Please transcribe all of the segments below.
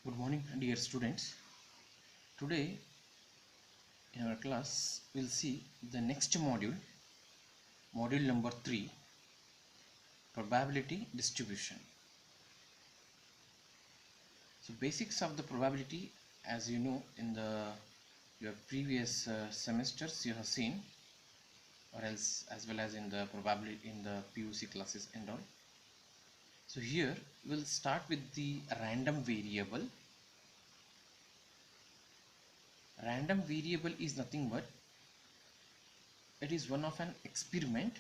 Good morning, dear students. Today in our class we'll see the next module, module number 3, probability distribution. So basics of the probability, as you know, in the your previous semesters you have seen, or else as well as in the probability in the PUC classes and all. So here we'll start with the random variable. Random variable is nothing but it is one of an experiment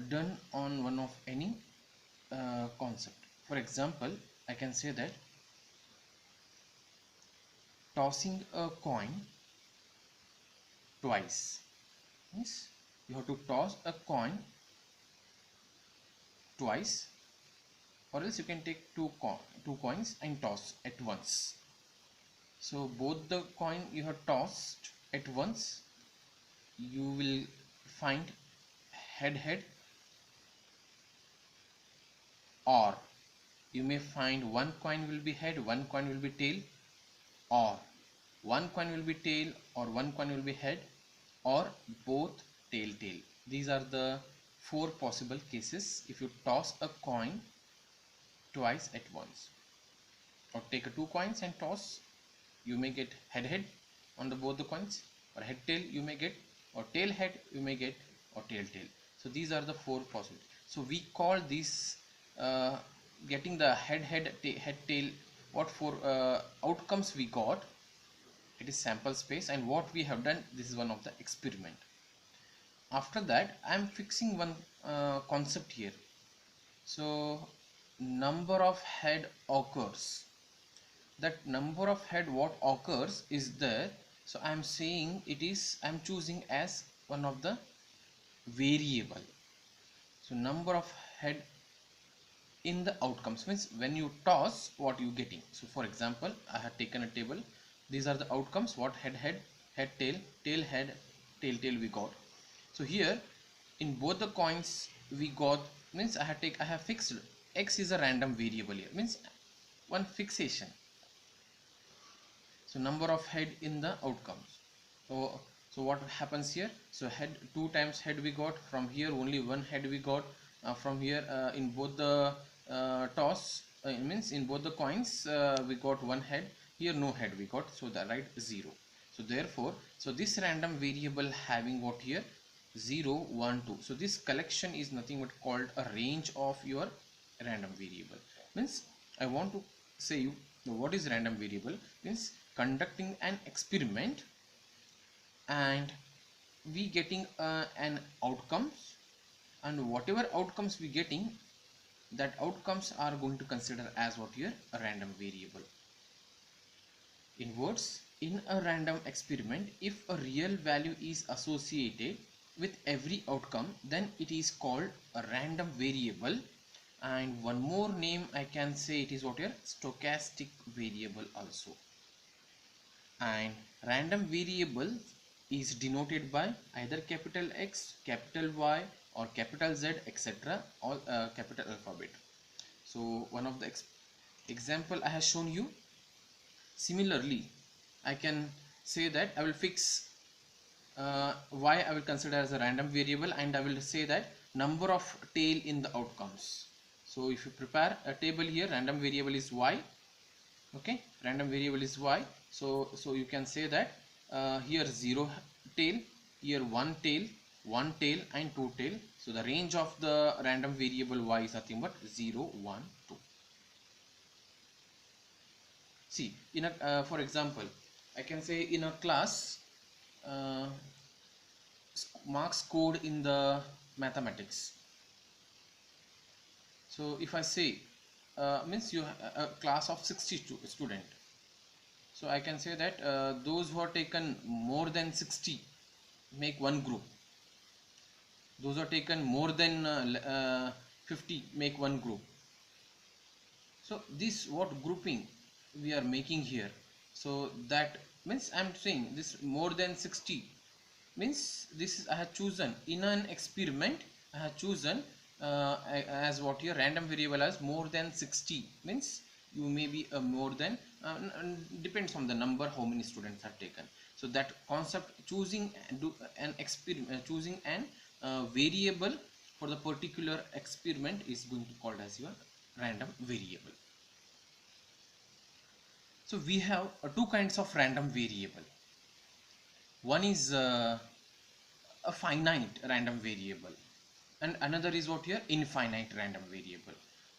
done on one of any concept. For example, I can say that tossing a coin twice means you have to toss a coin twice, or else you can take two coins and toss at once. So both the coin you have tossed at once, you will find head, or you may find one coin will be head, one coin will be tail, or one coin will be tail or one coin will be head, or both tail. These are the four possible cases if you toss a coin twice at once. Or take two coins and toss, you may get head on the both the coins, or head tail you may get, or tail head you may get, or tail. So these are the four possible. So we call this getting the head tail. What four outcomes we got? It is sample space, and what we have done, this is one of the experiment. After that I am fixing one concept here. So number of head occurs, that number of head what occurs is there. So I am saying it is, I am choosing as one of the variable. So number of head in the outcomes means when you toss what you getting. So for example, I have taken a table. These are the outcomes, what head tail, tail head, tail we got. So here in both the coins we got, means I have fixed x is a random variable here, means one fixation. So number of head in the outcomes. So what happens here? So head, two times head we got, from here only one head we got, from here in both the toss means in both the coins we got one head, here no head we got, so the right 0. So therefore, so this random variable having what here 0 1 2. So this collection is nothing but called a range of your random variable. Means I want to say you what is random variable, means conducting an experiment and we getting an outcomes, and whatever outcomes we getting, that outcomes are going to consider as what here a random variable. In words, in a random experiment, if a real value is associated with every outcome, then it is called a random variable. And one more name I can say, it is what here stochastic variable also. And random variable is denoted by either capital X, capital Y, or capital Z, etc., all capital alphabet. So one of the example I have shown you. Similarly, I can say that I will fix Y I will consider as a random variable, and I will say that number of tail in the outcomes. So if you prepare a table here, random variable is Y. Okay, random variable is Y. So you can say that here 0 tail, here 1 tail, and 2 tail. So the range of the random variable Y is nothing but 0 1 2. See, in a for example, I can say in a class marks scored in the mathematics. So if I say means you a class of 60 student, so I can say that those who are taken more than 60 make one group, those are taken more than 50 make one group. So this what grouping we are making here. So that means I am saying this more than 60 means this is I have chosen in an experiment, I have chosen as what here random variable as more than 60 means you may be more than depends on the number how many students are taken. So that concept choosing an experiment, choosing an variable for the particular experiment is going to called as your random variable. So we have two kinds of random variable. One is a finite random variable and another is what here infinite random variable.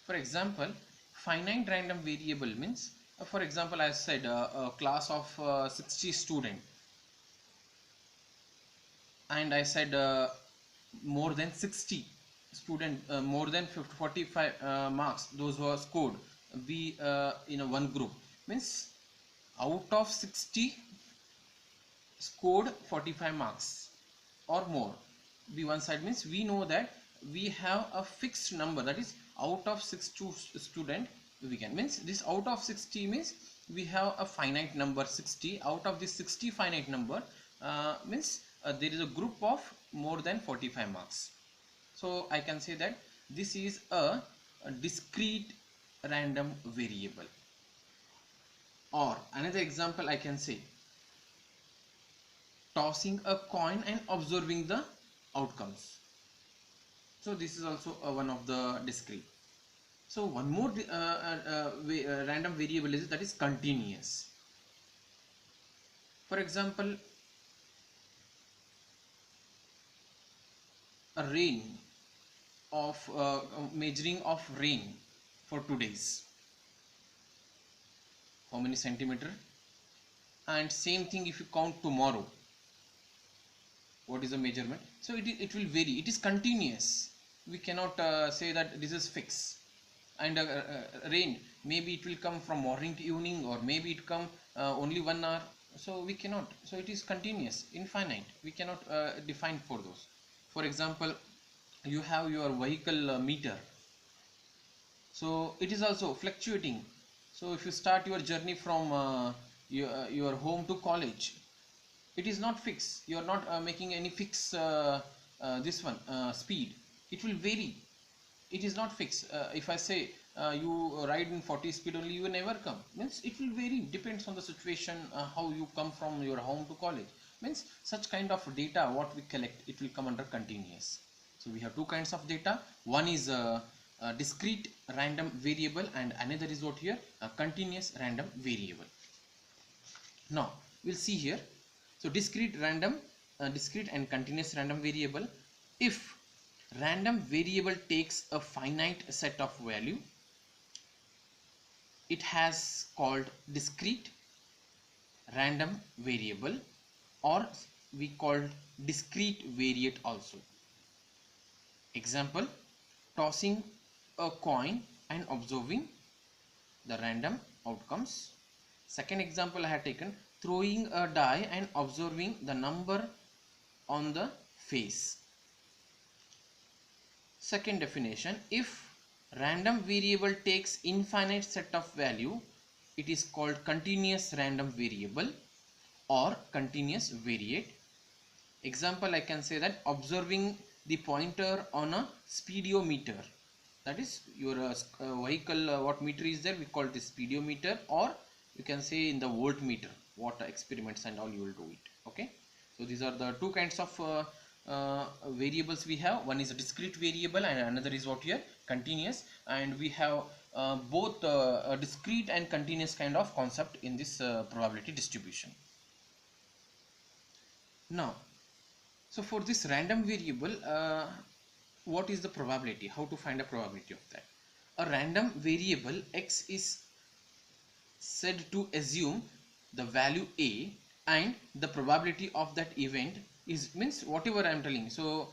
For example, finite random variable means for example I said a class of 60 student, and I said more than 60 student, more than 50, 45 marks those who are scored be in a one group means out of 60 scored 45 marks or more be one side means we know that we have a fixed number, that is out of 60 student we can means this out of 60 means we have a finite number 60. Out of this 60 finite number means there is a group of more than 45 marks. So I can say that this is a discrete random variable. Or another example I can say tossing a coin and observing the outcomes. So this is also one of the discrete. So one more random variable is that is continuous. For example, a rain of measuring of rain for 2 days, how many centimeter, and same thing if you count tomorrow, what is the measurement. So it will vary, it is continuous, we cannot say that this is fixed. And rain maybe it will come from morning to evening or maybe it come only 1 hour, so we cannot, so it is continuous, infinite, we cannot define for those. For example, you have your vehicle meter, so it is also fluctuating. So if you start your journey from your home to college, it is not fixed, you are not making any fix this one speed, it will vary, it is not fixed. If I say you ride in 40 speed only, you will never come, means it will vary, depends on the situation, how you come from your home to college, means such kind of data what we collect, it will come under continuous. So we have two kinds of data, one is a discrete random variable and another is what here a continuous random variable. Now we'll see here. So discrete and continuous random variable, if random variable takes a finite set of value, it has called discrete random variable, or we called discrete variate also. Example, tossing a coin and observing the random outcomes. Second example I have taken, throwing a die and observing the number on the face. Second definition, if random variable takes infinite set of value, it is called continuous random variable or continuous variate. Example, I can say that observing the pointer on a speedometer, that is your vehicle what meter is there, we call it speedometer, or you can say in the voltmeter, what experiments and all you will do it. Okay, so these are the two kinds of variables we have. One is a discrete variable and another is what here continuous, and we have both a discrete and continuous kind of concept in this probability distribution. Now, so for this random variable, what is the probability, how to find a probability of that? A random variable x is said to assume the value a, and the probability of that event is means whatever I am telling. So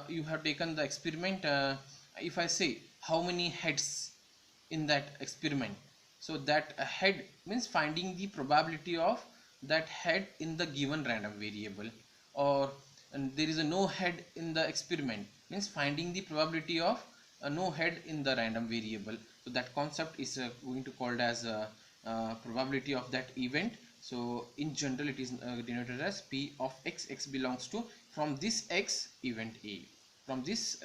you have taken the experiment, if I say how many heads in that experiment, so that a head means finding the probability of that head in the given random variable, or and there is a no head in the experiment means finding the probability of a no head in the random variable. So that concept is going to called as probability of that event. So in general it is denoted as p of x, x belongs to from this x event a. from this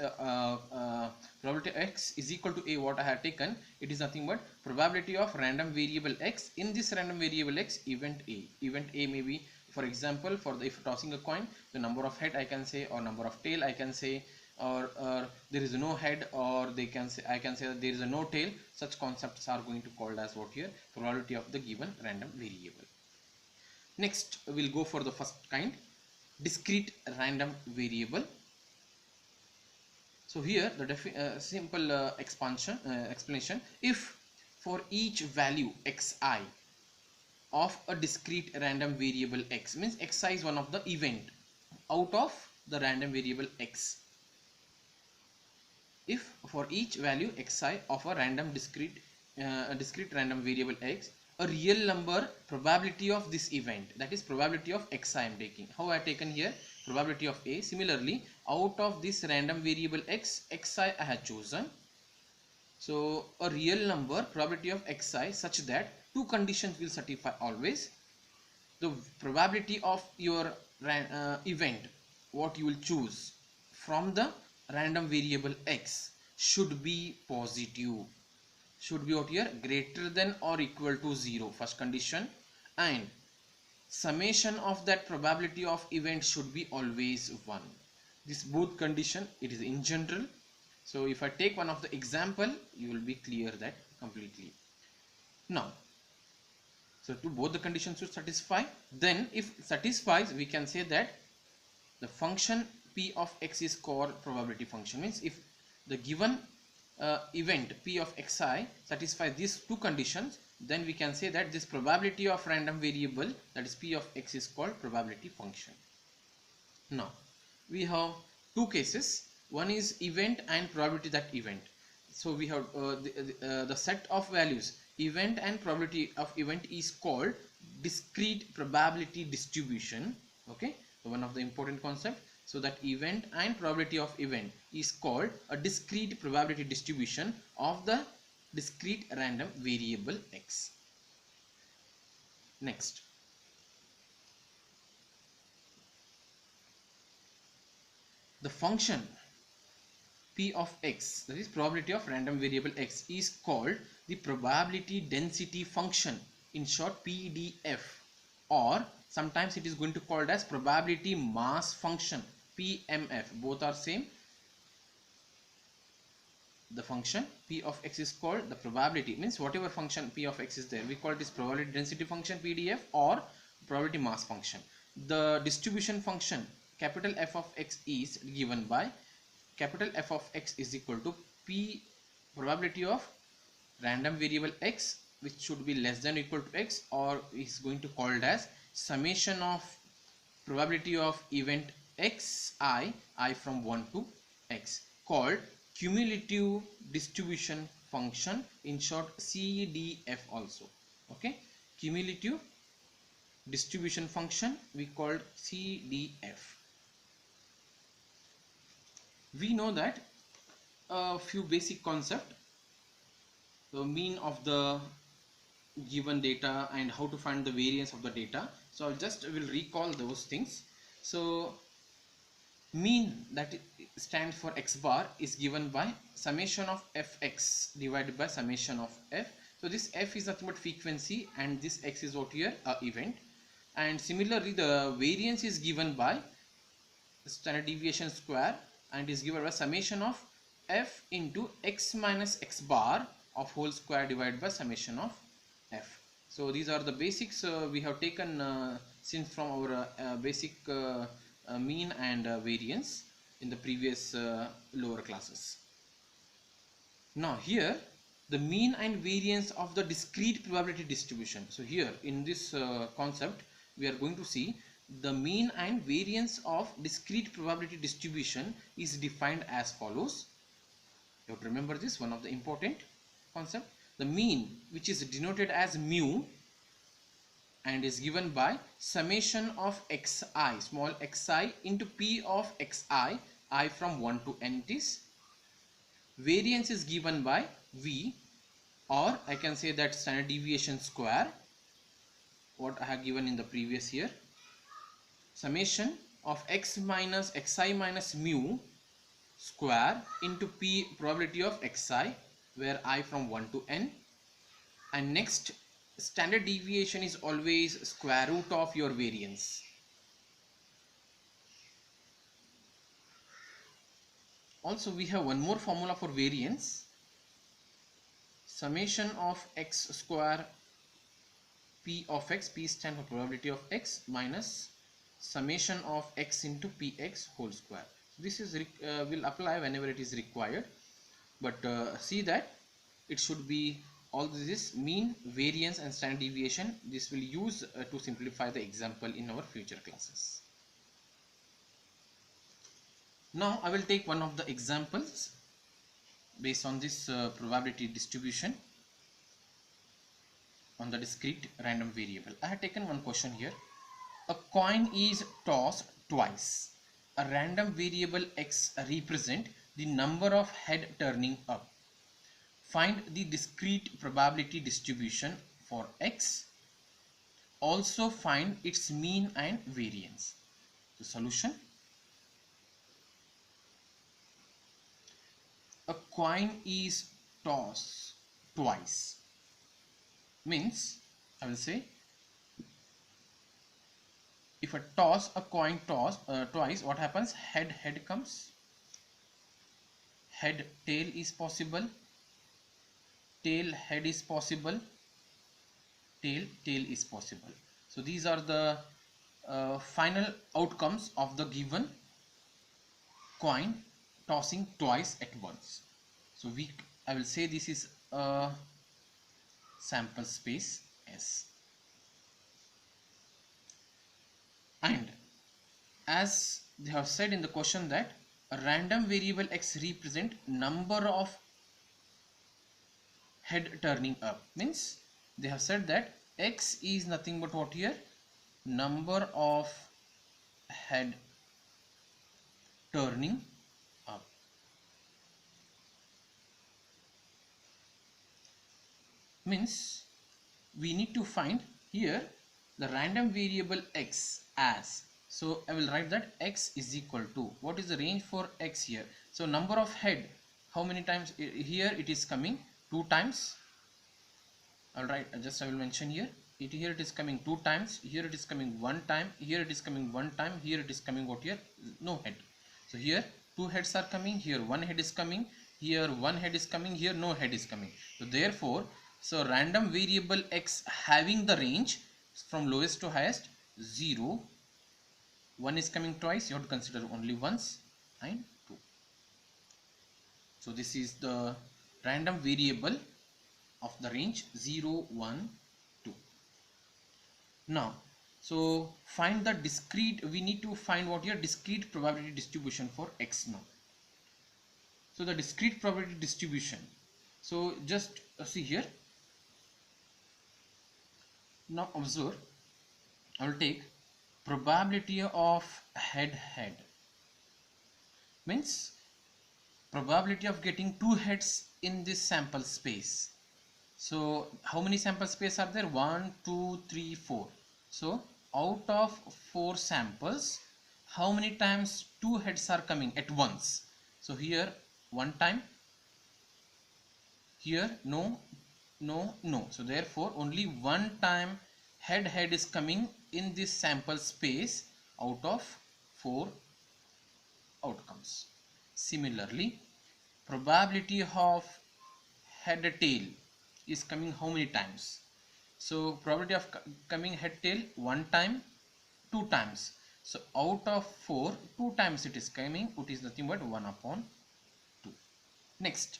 probability x is equal to a, what I have taken, it is nothing but probability of random variable x. In this random variable x, event a may be, for example, for the, if tossing a coin, the number of head I can say, or number of tail I can say, or there is no head, or they can say, I can say that there is a no tail. Such concepts are going to called as what here, probability of the given random variable. Next we'll go for the first kind, discrete random variable. So here the simple explanation, if for each value xi of a discrete random variable x, means xi is one of the event out of the random variable x, if for each value xi of a random discrete random variable x, a real number probability of this event, that is probability of xi I am taking. How I have taken here probability of a. Similarly, out of this random variable x, xi I have chosen. So a real number probability of xi such that two conditions will satisfy always. The probability of your event, what you will choose from the random variable x, should be positive, should be what here, greater than or equal to 0, first condition, and summation of that probability of event should be always 1. This both condition, it is in general. So if I take one of the example, you will be clear that completely. Now, so to both the conditions should satisfy. Then if satisfies, we can say that the function p of x is called probability function. Means if the given event p of xi satisfies these two conditions, then we can say that this probability of random variable, that is p of x, is called probability function. Now we have two cases. One is event and probability that event. So we have the set of values event and probability of event is called discrete probability distribution. Okay, so one of the important concept. So that event and probability of event is called a discrete probability distribution of the discrete random variable x. Next, the function p of x, that is probability of random variable x, is called the probability density function, in short PDF, or sometimes it is going to called as probability mass function, PMF. Both are same. The function p of x is called the probability, means whatever function p of x is there, we call this probability density function PDF or probability mass function. The distribution function capital F of x is given by capital F of x is equal to p probability of random variable x, which should be less than or equal to x, or is going to called as summation of probability of event I from 1 to x, called cumulative distribution function, in short CDF also. Okay, cumulative distribution function we called CDF. We know that a few basic concept, the mean of the given data and how to find the variance of the data. So I'll just will recall those things. So mean, that stands for x bar, is given by summation of fx divided by summation of f. So this f is nothing but frequency and this x is what here event. And similarly the variance is given by standard deviation square and is given by summation of f into x minus x bar of whole square divided by summation of f. So these are the basics we have taken since from our basic mean and variance in the previous lower classes. Now here the mean and variance of the discrete probability distribution. So here in this concept we are going to see the mean and variance of discrete probability distribution is defined as follows. You have to remember this, one of the important concept. The mean, which is denoted as mu and is given by summation of xi, small xi, into p of xi, I from 1 to n it is. Variance is given by v, or I can say that standard deviation square, what I have given in the previous year. Summation of x minus xi minus mu square into p probability of xi, where I from 1 to n, and next standard deviation is always square root of your variance. Also we have one more formula for variance, summation of x square p of x, p stands for probability of x, minus summation of x into px whole square. This is will apply whenever it is required, but see that it should be all this mean, variance and standard deviation. This will use to simplify the example in our future classes. Now I will take one of the examples based on this probability distribution on the discrete random variable. I have taken one question here. A coin is tossed twice. A random variable x represent the number of head turning up. Find the discrete probability distribution for x. Also find its mean and variance. The solution: a coin is tossed twice. Means I will say, if I toss a coin twice, what happens? Head comes, head tail is possible, tail head is possible, tail is possible. So these are the final outcomes of the given coin tossing twice at once. So I will say this is a sample space S, and as they have said in the question that a random variable x represent number of head turning up, means they have said that x is nothing but what here? Number of head turning up. Means we need to find here the random variable x as, so I will write that x is equal to, what is the range for x here? So number of head, how many times here it is coming? 2 times. Alright, I will mention here, here it is coming 2 times, here it is coming 1 time, here it is coming 1 time, here it is coming what here? No head. So here 2 heads are coming, here 1 head is coming, here 1 head is coming, here no head is coming. So therefore, so random variable x having the range from lowest to highest 0, 1 is coming twice, you have to consider only once, and 2. So this is the random variable of the range 0, 1, 2. Now, so find the discrete, we need to find what your discrete probability distribution for x now. So the discrete probability distribution, so just see here. Now observe, I will take probability of head, means probability of getting 2 heads in this sample space. So how many sample space are there? 1, 2, 3, 4. So out of 4 samples, how many times 2 heads are coming at once? So here 1 time, here no, no, no. So therefore only 1 time head is coming in this sample space out of 4 outcomes. Similarly, probability of head tail is coming how many times? So probability of coming head tail 1 time, 2 times. So out of 4, 2 times it is coming, it is nothing but 1 upon 2. Next,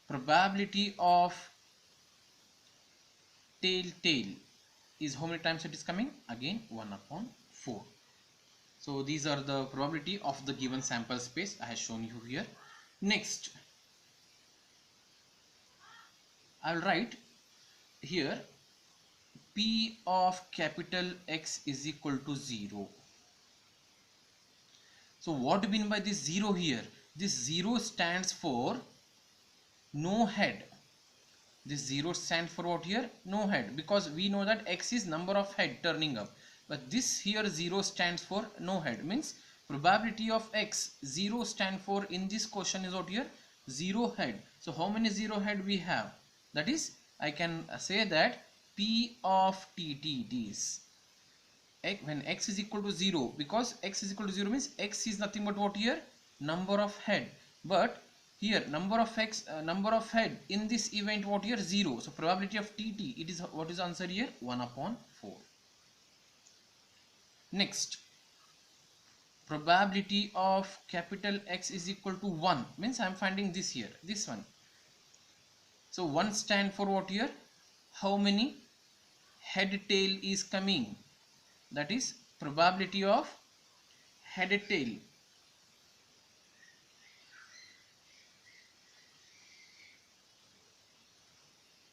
probability of tail is how many times it is coming? Again 1 upon 4. So these are the probability of the given sample space I have shown you here. Next, I will write here P of capital X is equal to 0. So what do you mean by this 0 here? This 0 stands for no head. This 0 stands for what here? No head, because we know that X is number of head turning up. But this here 0 stands for no head, means probability of x, 0 stand for in this question is what here? 0 head. So how many 0 head we have? That is, I can say that P of t is when x is equal to 0, because x is equal to 0 means x is nothing but what here? Number of head. But here number of head in this event what here? 0. So probability of tt, it is what is the answer here? 1 upon 4. Next, probability of capital X is equal to 1 means I am finding this here, this one. So 1 stand for what here? How many head tail is coming? That is probability of head tail.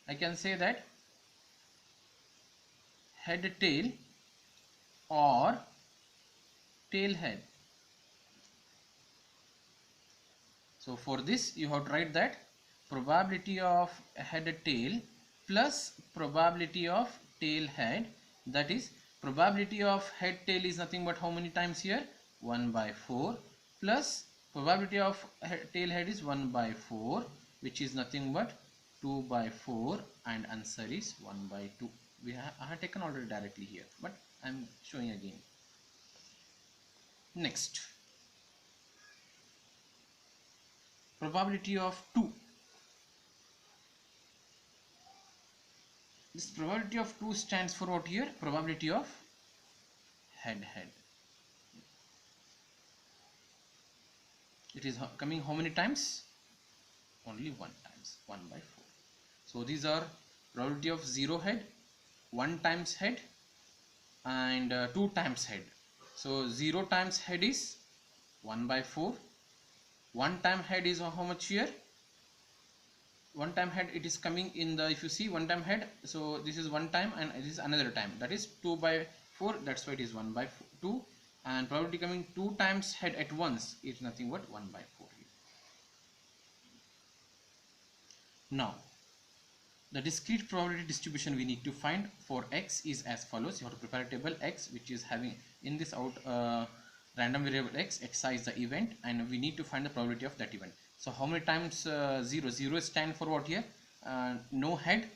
I can say that head tail or tail head. So for this you have to write that probability of head tail plus probability of tail head, that is probability of head tail is nothing but how many times here? 1 by 4 plus probability of tail head is 1 by 4, which is nothing but 2 by 4, and answer is 1 by 2. I have taken already directly here, but I am showing again. Next, probability of 2. This probability of 2 stands for what here? Probability of head. It is coming how many times? Only 1 times, 1 by 4. So these are probability of 0 head, 1 times head, and 2 times head. So 0 times head is 1 by 4. 1 time head is how much here? 1 time head, it is coming in the, if you see 1 time head, so this is 1 time and this is another time, that is 2 by 4, that's why it is 1 by 2, and probability coming 2 times head at once is nothing but 1 by 4 here. Now the discrete probability distribution we need to find for x is as follows. You have to prepare a table x which is having in this random variable x, xi is the event, and we need to find the probability of that event. So how many times 0? 0 stand for what here? No head.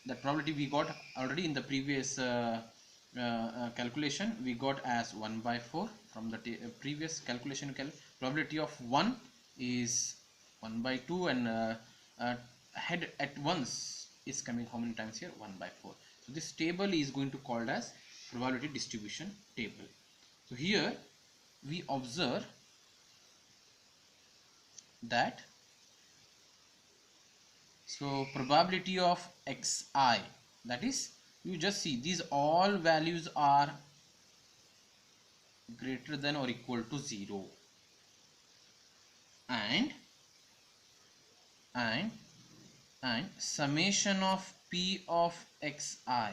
That probability we got already in the previous calculation, we got as 1 by 4 from the previous calculation. Probability of 1 is 1 by 2, and head at once is coming how many times here? 1 by 4. So this table is going to called as probability distribution table. So here we observe that, so probability of xi, that is, you just see these all values are greater than or equal to 0, and summation of p of xi,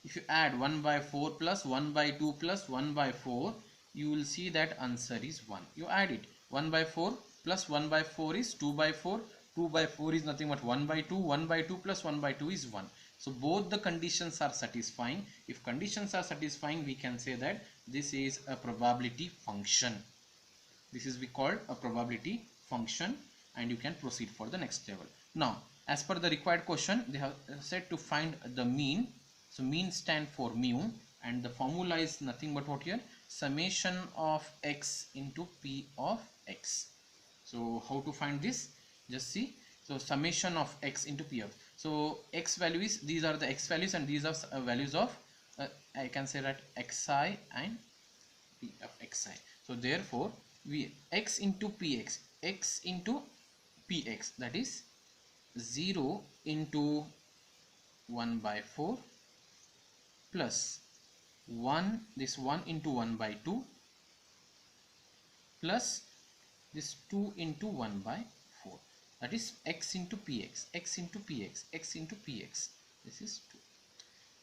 if you add 1 by 4 plus 1 by 2 plus 1 by 4, you will see that answer is 1. You add it, 1 by 4 plus 1 by 4 is 2 by 4, 2 by 4 is nothing but 1 by 2, 1 by 2 plus 1 by 2 is 1. So both the conditions are satisfying. If conditions are satisfying, we can say that this is a probability function. This is we called a probability function, and you can proceed for the next level. Now as per the required question, they have said to find the mean. So mean stand for mu, and the formula is nothing but what here? Summation of x into p of x. So how to find this? Just see. So summation of x into p of, so x value is, these are the x values and these are values of I can say that xi and p of xi. So therefore we x into px, x into px, that is 0 into 1 by 4 plus 1, this 1 into 1 by 2 plus this 2 into 1 by 4, that is x into px, x into px, x into px, this is 2.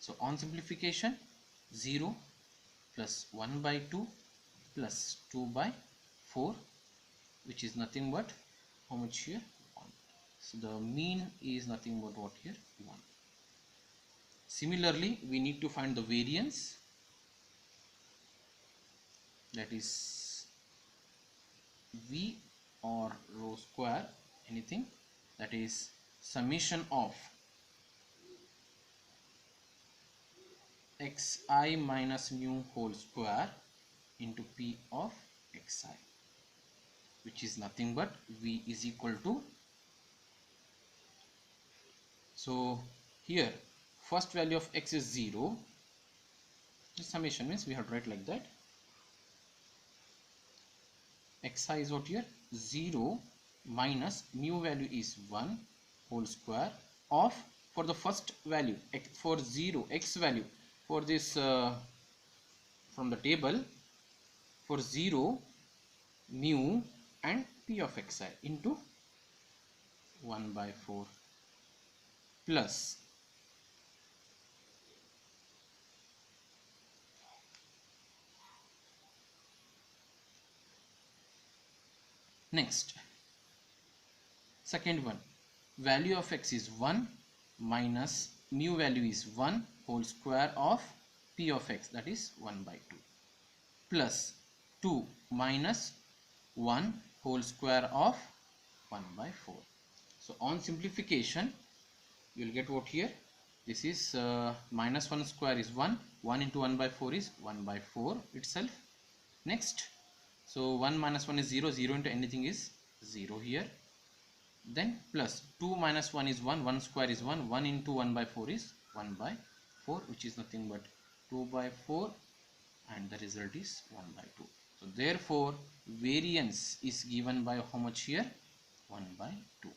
So on simplification, 0 plus 1 by 2 plus 2 by 4, which is nothing but how much here? 1. So the mean is nothing but what here? 1. Similarly, we need to find the variance, that is V or rho square, anything, that is summation of xi minus mu whole square into P of xi, which is nothing but V is equal to, so here first value of x is 0, the summation means we have to write like that, xi is what here, 0 minus mu value is 1 whole square of, for the first value x, for 0 x value, for this from the table, for 0 mu and P of xi into 1 by 4 plus next second one, value of x is 1 minus mu value is 1 whole square of P of x, that is 1 by 2 plus 2 minus 1 whole square of 1 by 4. So on simplification you will get what here, this is minus 1 square is 1, 1 into 1 by 4 is 1 by 4 itself. Next, so 1 minus 1 is 0, 0 into anything is 0 here. Then plus 2 minus 1 is 1, 1 square is 1, 1 into 1 by 4 is 1 by 4, which is nothing but 2 by 4, and the result is 1 by 2. So therefore variance is given by how much here, 1 by 2.